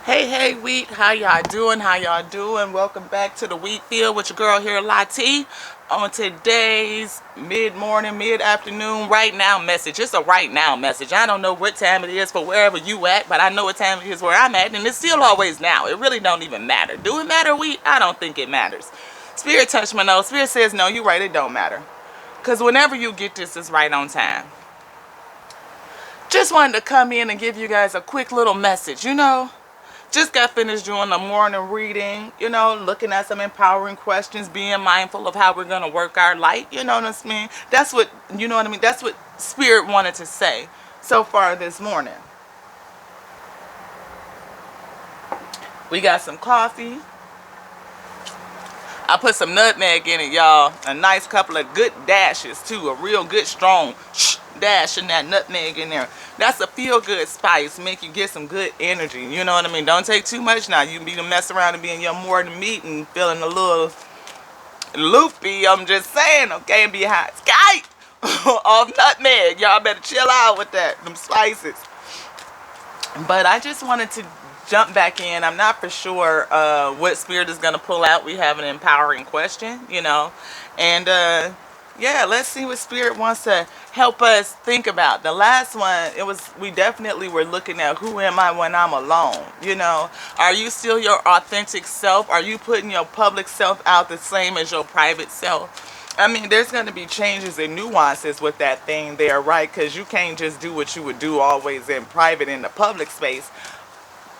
Hey, wheat, how y'all doing? Welcome back to the wheat field with your girl here, Lati, on today's mid-morning, mid-afternoon, right now message. It's a right now message. I don't know what time it is for wherever you at, but I know what time it is where I'm at, and it's still always now. It really don't even matter. Do it matter, wheat? I don't think it matters. Spirit touched my nose. Spirit says, no, you're right, it don't matter. Because whenever you get this, it's right on time. Just wanted to come in and give you guys a quick little message, Just got finished doing the morning reading, looking at some empowering questions, being mindful of how we're going to work our light, you know what I mean? That's what Spirit wanted to say so far this morning. We got some coffee. I put some nutmeg in it, y'all. A nice couple of good dashes, too. A real good, strong dash in that nutmeg in there. That's a feel-good spice. Make you get some good energy. You know what I mean? Don't take too much now. You be to mess around and be in your morning meat and feeling a little loopy. I'm just saying, okay? And be hot. Sky! Off nutmeg. Y'all better chill out with that. Them spices. But I just wanted to jump back in. I'm not for sure what Spirit is going to pull out. We have an empowering question, and yeah, let's see what Spirit wants to help us think about. The last one, we definitely were looking at who am I when I'm alone. Are you still your authentic self? Are you putting your public self out the same as your private self? I mean, there's going to be changes and nuances with that thing there, right? Because you can't just do what you would do always in private in the public space.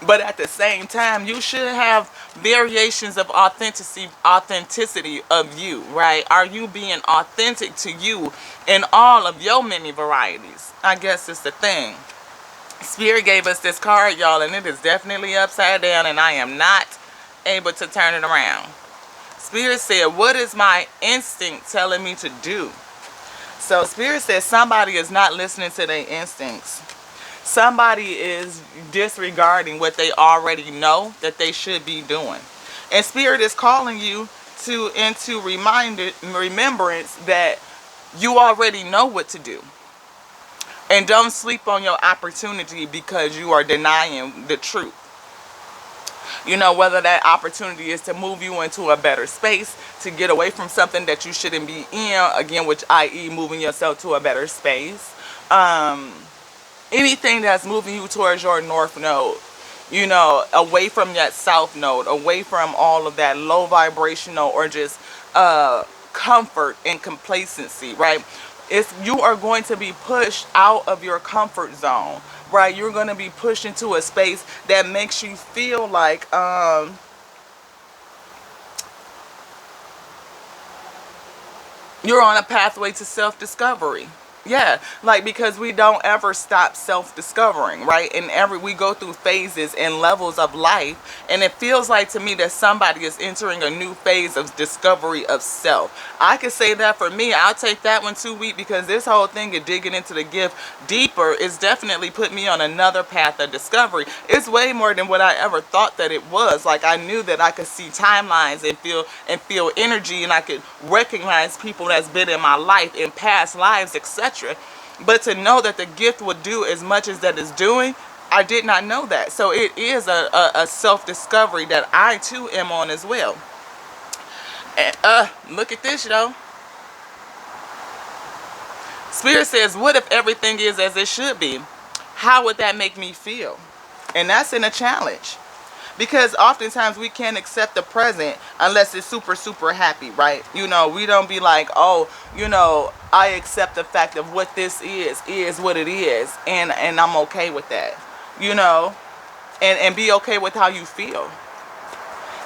But at the same time, you should have variations of authenticity of you, right? Are you being authentic to you in all of your many varieties? I guess it's the thing. Spirit gave us this card, y'all, and it is definitely upside down, and I am not able to turn it around. Spirit said, what is my instinct telling me to do? So Spirit says somebody is not listening to their instincts. Somebody is disregarding what they already know that they should be doing. And Spirit is calling you into remembrance that you already know what to do. And don't sleep on your opportunity because you are denying the truth. Whether that opportunity is to move you into a better space, to get away from something that you shouldn't be in, again, which i.e. moving yourself to a better space. Anything that's moving you towards your north node, away from that south node, away from all of that low vibrational or just comfort and complacency, right? You are going to be pushed out of your comfort zone, right? You're going to be pushed into a space that makes you feel like you're on a pathway to self-discovery. Yeah, because we don't ever stop self-discovering, right? And we go through phases and levels of life, and it feels like to me that somebody is entering a new phase of discovery of self. I could say that for me. I'll take that one too, weak, because this whole thing of digging into the gift deeper is definitely put me on another path of discovery. It's way more than what I ever thought that it was. Like, I knew that I could see timelines and feel energy, and I could recognize people that's been in my life in past lives, etc. But to know that the gift would do as much as that is doing, I did not know that. So it is a self-discovery that I too am on as well. And look at this, yo. Spirit says, what if everything is as it should be? How would that make me feel? And that's in a challenge. Because oftentimes we can't accept the present unless it's super, super happy, right? We don't be like, oh, I accept the fact of what this is what it is. And I'm okay with that, and be okay with how you feel.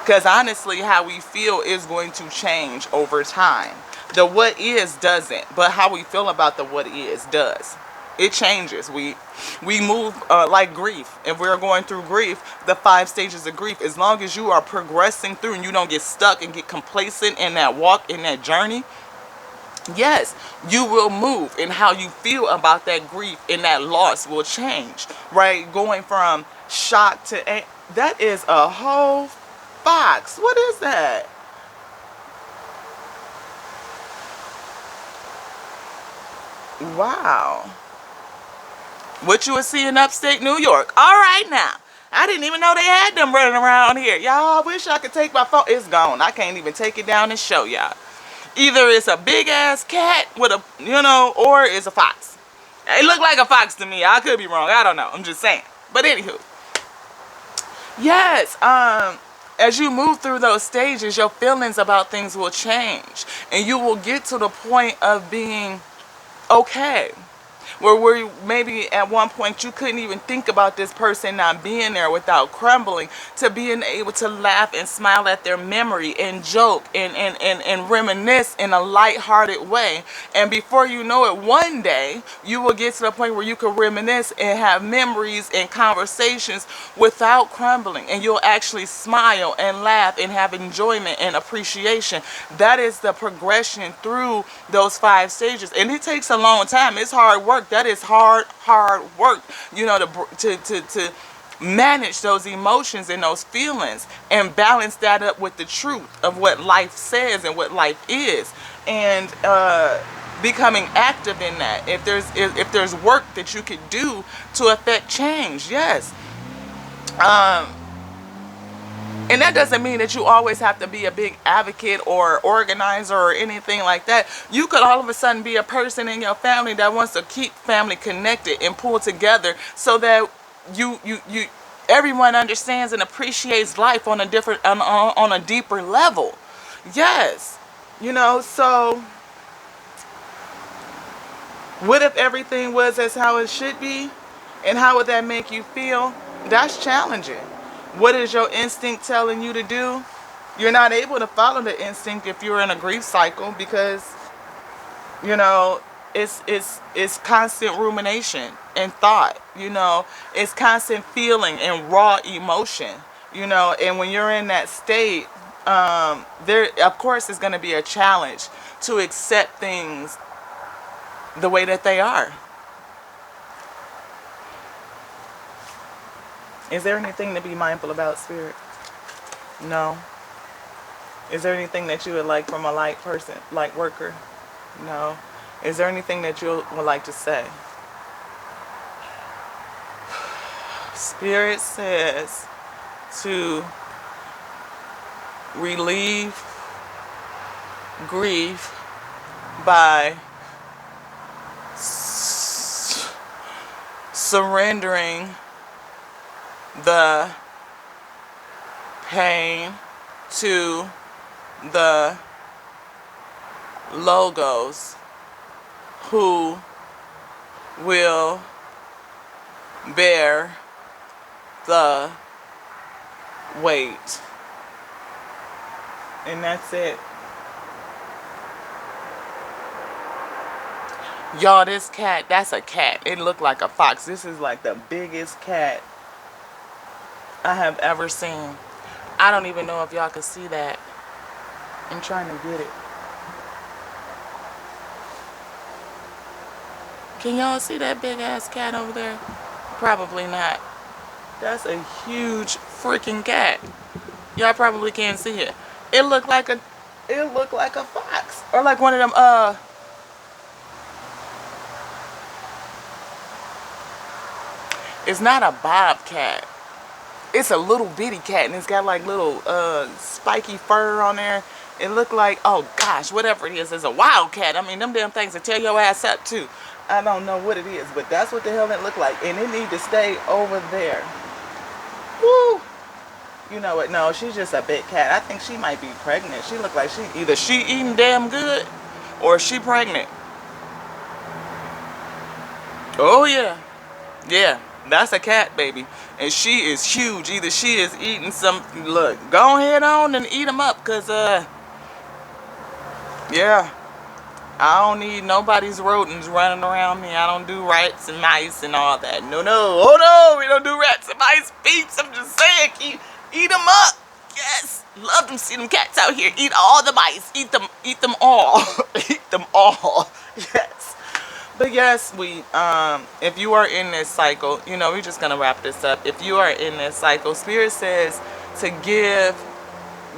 Because honestly, how we feel is going to change over time. The what is doesn't, but how we feel about the what is does. It changes. We move like grief. If we're going through grief, the 5 stages of grief, as long as you are progressing through and you don't get stuck and get complacent in that walk, in that journey, yes, you will move, and how you feel about that grief and that loss will change, right? Going from shock to that is a whole fox. What is that? Wow. What you would see in upstate New York. All right now. I didn't even know they had them running around here. Y'all, I wish I could take my phone. It's gone. I can't even take it down and show y'all. Either it's a big ass cat with a, or it's a fox. It looked like a fox to me. I could be wrong. I don't know. I'm just saying. But anywho, yes. As you move through those stages, your feelings about things will change, and you will get to the point of being okay. Where maybe at one point you couldn't even think about this person not being there without crumbling, to being able to laugh and smile at their memory and joke and reminisce in a lighthearted way. And before you know it, one day you will get to the point where you can reminisce and have memories and conversations without crumbling, and you'll actually smile and laugh and have enjoyment and appreciation. That is the progression through those 5 stages, and it takes a long time. It's hard work. That is hard work, to manage those emotions and those feelings and balance that up with the truth of what life says and what life is, and becoming active in that. If there's work that you could do to affect change, yes. And that doesn't mean that you always have to be a big advocate or organizer or anything like that. You could all of a sudden be a person in your family that wants to keep family connected and pull together, so that everyone understands and appreciates life on a deeper level. Yes. So what if everything was as how it should be? And how would that make you feel? That's challenging. What is your instinct telling you to do? You're not able to follow the instinct if you're in a grief cycle, because it's constant rumination and thought. It's constant feeling and raw emotion. And when you're in that state, there of course is going to be a challenge to accept things the way that they are. Is there anything to be mindful about, Spirit? No. Is there anything that you would like from a light person, light worker? No. Is there anything that you would like to say? Spirit says to relieve grief by surrendering the pain to the logos who will bear the weight. And that's it. Y'all, this cat, that's a cat. It looked like a fox. This is like the biggest cat I have ever seen. I don't even know if y'all can see that. I'm trying to get it. Can y'all see that big ass cat over there? Probably not. That's a huge freaking cat. Y'all probably can't see it. It looked like a fox, or like one of them it's not a bobcat. It's a little bitty cat, and it's got like little spiky fur on there. It looked like, oh gosh, whatever it is, it's a wildcat. I mean, them damn things will tear your ass up too. I don't know what it is, but that's what the hell it looked like. And it need to stay over there. Woo! You know what? No, she's just a big cat. I think she might be pregnant. She looked like either she eating damn good or she pregnant. Oh yeah. Yeah. That's a cat, baby. And she is huge. Either she is eating some... Look, go ahead on and eat them up. Because, yeah. I don't need nobody's rodents running around me. I don't do rats and mice and all that. No. Oh, no. We don't do rats and mice. Peeps. I'm just saying. Eat them up. Yes. Love them. See them cats out here. Eat all the mice. Eat them all. Eat them all. Yes. But yes, if you are in this cycle, we're just going to wrap this up. If you are in this cycle, Spirit says to give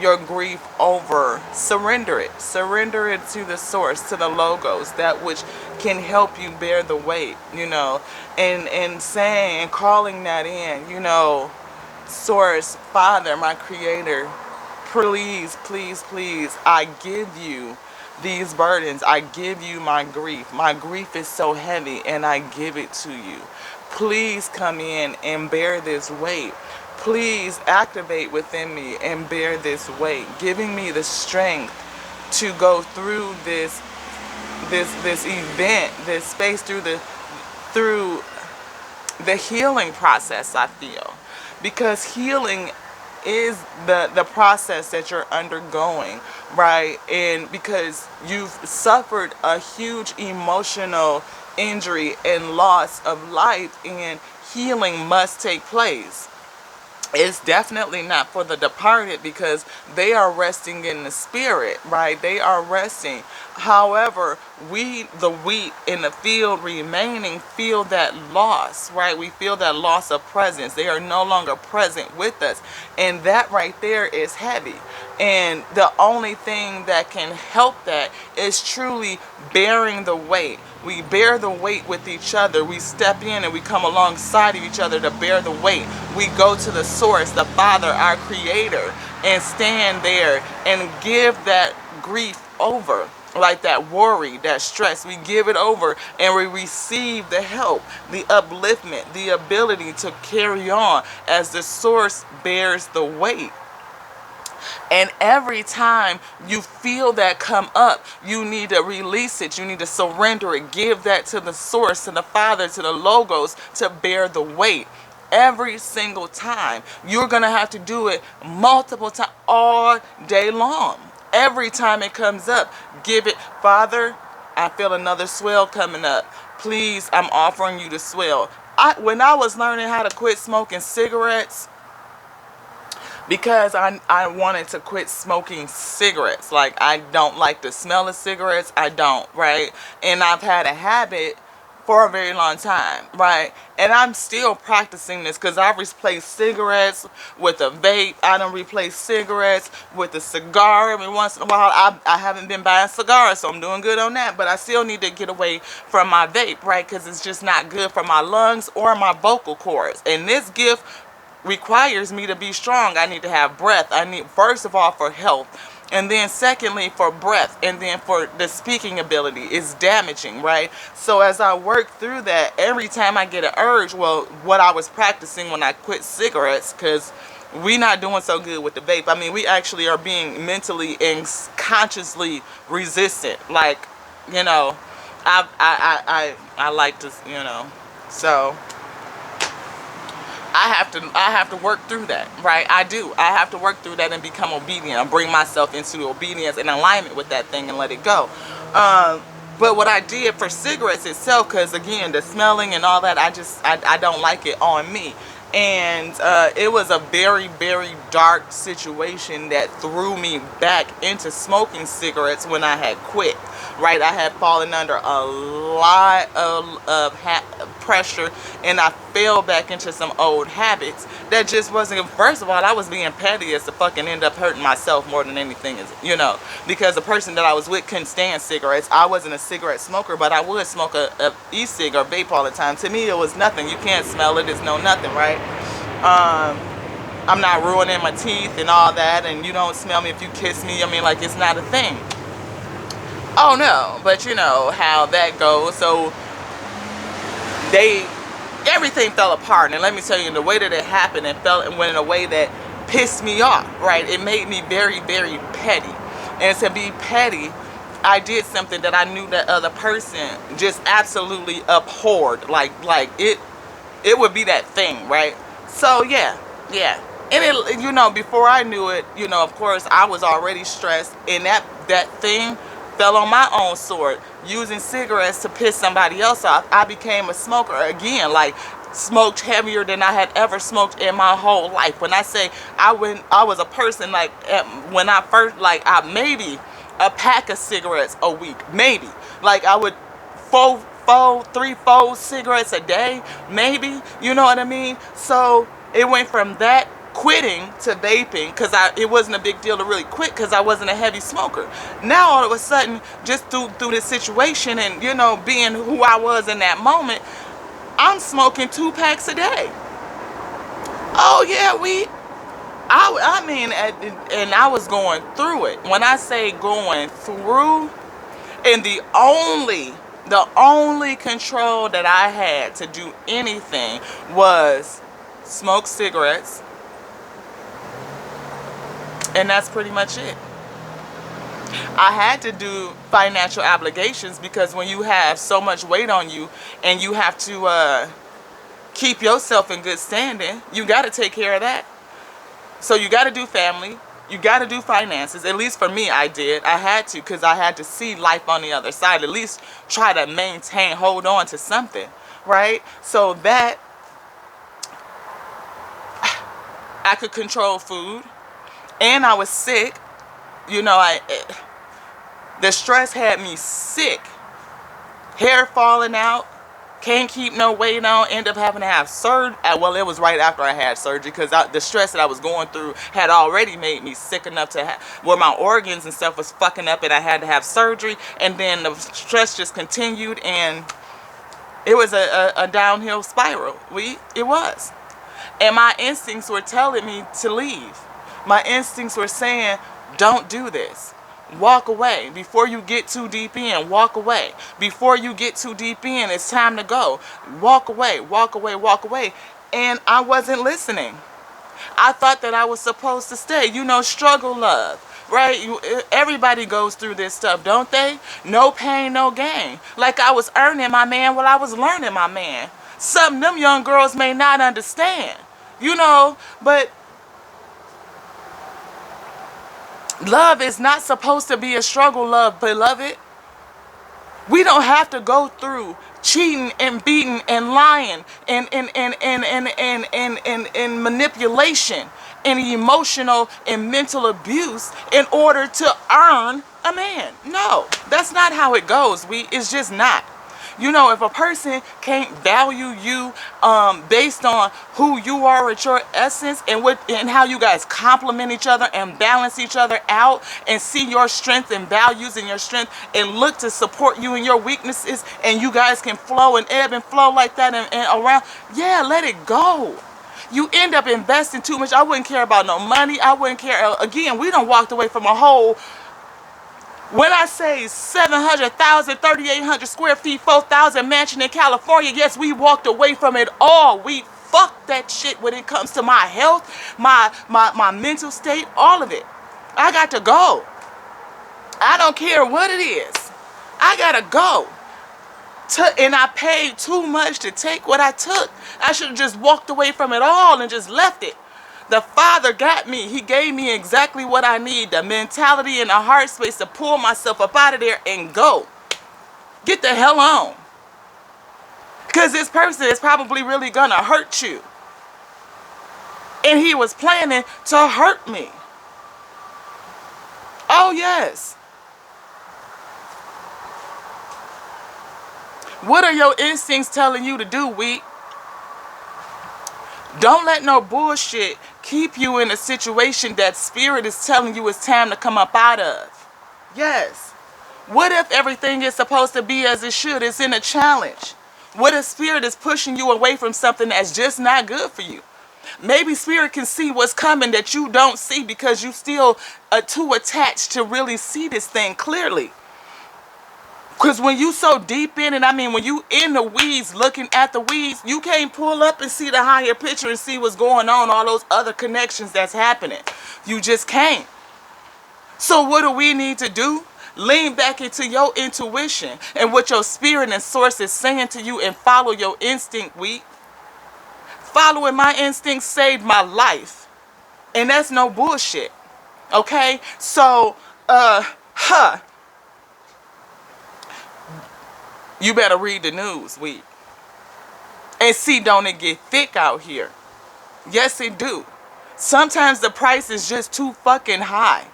your grief over. Surrender it. Surrender it to the source, to the logos, that which can help you bear the weight, and saying and calling that in, Source, Father, my Creator, please, please, please, I give you these burdens. I give you my grief. My grief is so heavy and I give it to you. Please come in and bear this weight. Please activate within me and bear this weight, giving me the strength to go through this event, this space, through the healing process. I feel, because healing is the process that you're undergoing, right? And because you've suffered a huge emotional injury and loss of life, and healing must take place. It's definitely not for the departed, because they are resting in the spirit, right? They are resting. However, we, the wheat in the field remaining, feel that loss, right? We feel that loss of presence. They are no longer present with us. And that right there is heavy. And the only thing that can help that is truly bearing the weight. We bear the weight with each other. We step in and we come alongside of each other to bear the weight. We go to the source, the Father, our Creator, and stand there and give that grief over. Like that worry, that stress, we give it over and we receive the help, the upliftment, the ability to carry on as the source bears the weight. And every time you feel that come up, you need to release it. You need to surrender it. Give that to the source, to the Father, to the Logos, to bear the weight. Every single time. You're going to have to do it multiple times, all day long. Every time it comes up, give it, Father, I feel another swell coming up. Please, I'm offering you the swell. When I was learning how to quit smoking cigarettes, because I wanted to quit smoking cigarettes. Like, I don't like the smell of cigarettes. I don't, right? And I've had a habit for a very long time, right? And I'm still practicing this, because I've replaced cigarettes with a vape. I don't replace cigarettes with a cigar every once in a while. I haven't been buying cigars, so I'm doing good on that. But I still need to get away from my vape, right? Because it's just not good for my lungs or my vocal cords. And this gift requires me to be strong. I need to have breath. I need, first of all, for health, and then secondly for breath, and then for the speaking ability. It's damaging, right? So as I work through that, every time I get an urge, well, what I was practicing when I quit cigarettes, because we not doing so good with the vape. I mean, we actually are being mentally and consciously resistant. Like, you know, I like to, you know, so I have to work through that, right? I have to work through that and become obedient. I bring myself into obedience and alignment with that thing and let it go. But what I did for cigarettes itself, because again, the smelling and all that, I don't like it on me. And it was a very, very dark situation that threw me back into smoking cigarettes when I had quit, right? I had fallen under a lot of pressure, and I fell back into some old habits that just wasn't, first of all, I was being petty as to fucking end up hurting myself more than anything, you know, because the person that I was with couldn't stand cigarettes. I wasn't a cigarette smoker, but I would smoke a e-cig or vape all the time. To me, it was nothing. You can't smell it. It's no nothing, right? I'm not ruining my teeth and all that, and you don't smell me if you kiss me. I mean, like, it's not a thing. Oh no, but you know how that goes. So everything fell apart, and let me tell you, in the way that it happened, it went in a way that pissed me off, right? It made me very, very petty. And to be petty, I did something that I knew that other person just absolutely abhorred. Like it would be that thing, right? So yeah. And it, you know, before I knew it, you know, of course, I was already stressed, and that thing fell on my own sword, using cigarettes to piss somebody else off. I became a smoker again, like smoked heavier than I had ever smoked in my whole life. When I say I was a person, like when I first, like, I maybe a pack of cigarettes a week, maybe. Like, I would 3-4 cigarettes a day, maybe, you know what I mean? So it went from that quitting to vaping, because it wasn't a big deal to really quit, because I wasn't a heavy smoker. Now all of a sudden, just through this situation, and you know, being who I was in that moment, I'm smoking 2 packs a day. Oh yeah, I mean, and I was going through it. When I say going through, and the only control that I had to do anything was smoke cigarettes, and that's pretty much it. I had to do financial obligations because when you have so much weight on you and you have to keep yourself in good standing, you got to take care of that. So you got to do family. You got to do finances. At least for me, I did. I had to, because I had to see life on the other side. At least try to maintain, hold on to something, right? So that I could control food, and I was sick. You know, the stress had me sick. Hair falling out. Can't keep no weight on. End up having to have surgery. Well, it was right after I had surgery, because the stress that I was going through had already made me sick enough to where my organs and stuff was fucking up, and I had to have surgery. And then the stress just continued, and it was a downhill spiral. It was. And my instincts were telling me to leave. My instincts were saying, don't do this. Walk away. Before you get too deep in, walk away. Before you get too deep in, it's time to go. Walk away, walk away, walk away. And I wasn't listening. I thought that I was supposed to stay. You know, struggle love, right? Everybody goes through this stuff, don't they? No pain, no gain. Like I was earning my man while I was learning my man. Something them young girls may not understand, you know, but love is not supposed to be a struggle, love, beloved. We don't have to go through cheating and beating and lying and manipulation and emotional and mental abuse in order to earn a man. No, that's not how it goes. It's just not. You know, if a person can't value you based on who you are at your essence, and how you guys complement each other and balance each other out and see your strength and values and your strength and look to support you in your weaknesses, and you guys can flow and ebb and flow like that and around, yeah, let it go. You end up investing too much. I wouldn't care about no money. I wouldn't care. Again, we done walked away from a whole, when I say 700,000, 3,800 square feet, 4,000 mansion in California, yes, we walked away from it all. We fucked that shit when it comes to my health, my mental state, all of it. I got to go. I don't care what it is. I got to go. And I paid too much to take what I took. I should have just walked away from it all and just left it. The Father got me. He gave me exactly what I need, the mentality and the heart space to pull myself up out of there and go. Get the hell on. Because this person is probably really going to hurt you. And he was planning to hurt me. Oh, yes. What are your instincts telling you to do, weak? Don't let no bullshit keep you in a situation that spirit is telling you it's time to come up out of. Yes. What if everything is supposed to be as it should? It's in a challenge. What if spirit is pushing you away from something that's just not good for you? Maybe spirit can see what's coming that you don't see because you still are too attached to really see this thing clearly. Because when you so deep in it, I mean, when you in the weeds, looking at the weeds, you can't pull up and see the higher picture and see what's going on, all those other connections that's happening. You just can't. So what do we need to do? Lean back into your intuition and what your spirit and source is saying to you and follow your instinct, weak. Following my instinct saved my life. And that's no bullshit. Okay? So, you better read the news, weak. And see, don't it get thick out here? Yes, it do. Sometimes the price is just too fucking high.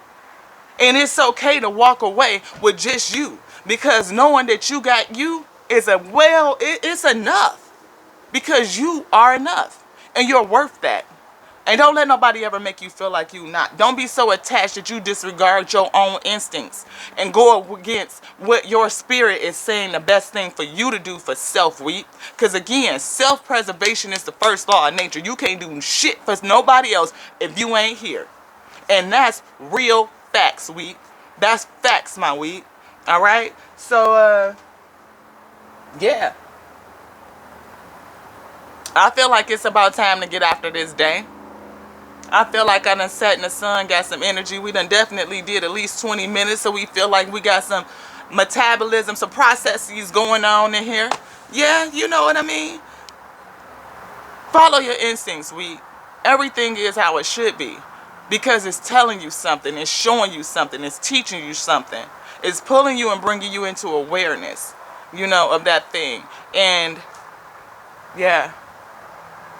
And it's okay to walk away with just you. Because knowing that you got you is it's enough. Because you are enough. And you're worth that. And don't let nobody ever make you feel like you not. Don't be so attached that you disregard your own instincts and go against what your spirit is saying the best thing for you to do for self, weep. Because again, self-preservation is the first law of nature. You can't do shit for nobody else if you ain't here. And that's real facts, weep. That's facts, my weep. All right? So, yeah. I feel like it's about time to get after this day. I feel like I done sat in the sun, got some energy. We done definitely did at least 20 minutes, so we feel like we got some metabolism, some processes going on in here. Yeah, you know what I mean? Follow your instincts, everything is how it should be. Because it's telling you something, it's showing you something, it's teaching you something. It's pulling you and bringing you into awareness, you know, of that thing. And, yeah,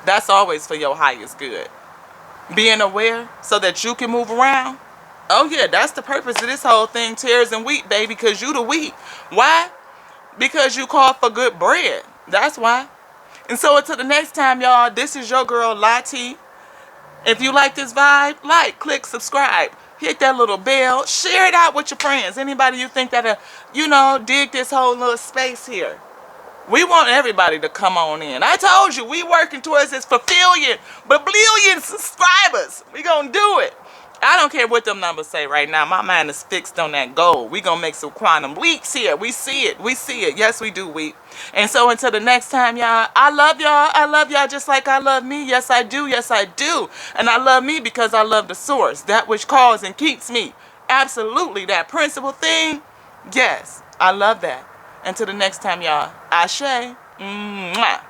that's always for your highest good. Being aware so that you can move around. Oh yeah, that's the purpose of this whole thing, tears and wheat, baby, because you the wheat. Why? Because you called for good bread. That's why. And so until the next time, y'all, this is your girl, Lati. If you like this vibe, like, click, subscribe. Hit that little bell. Share it out with your friends. Anybody you think that, you know, dig this whole little space here. We want everybody to come on in. I told you, we working towards this fulfilling, but billion subscribers. We gonna do it. I don't care what them numbers say right now. My mind is fixed on that goal. We gonna make some quantum leaps here. We see it. We see it. Yes, we do, we. And so until the next time, y'all, I love y'all. I love y'all just like I love me. Yes, I do. Yes, I do. And I love me because I love the source, that which calls and keeps me. Absolutely, that principle thing. Yes, I love that. Until the next time, y'all. Ashe. Mwah.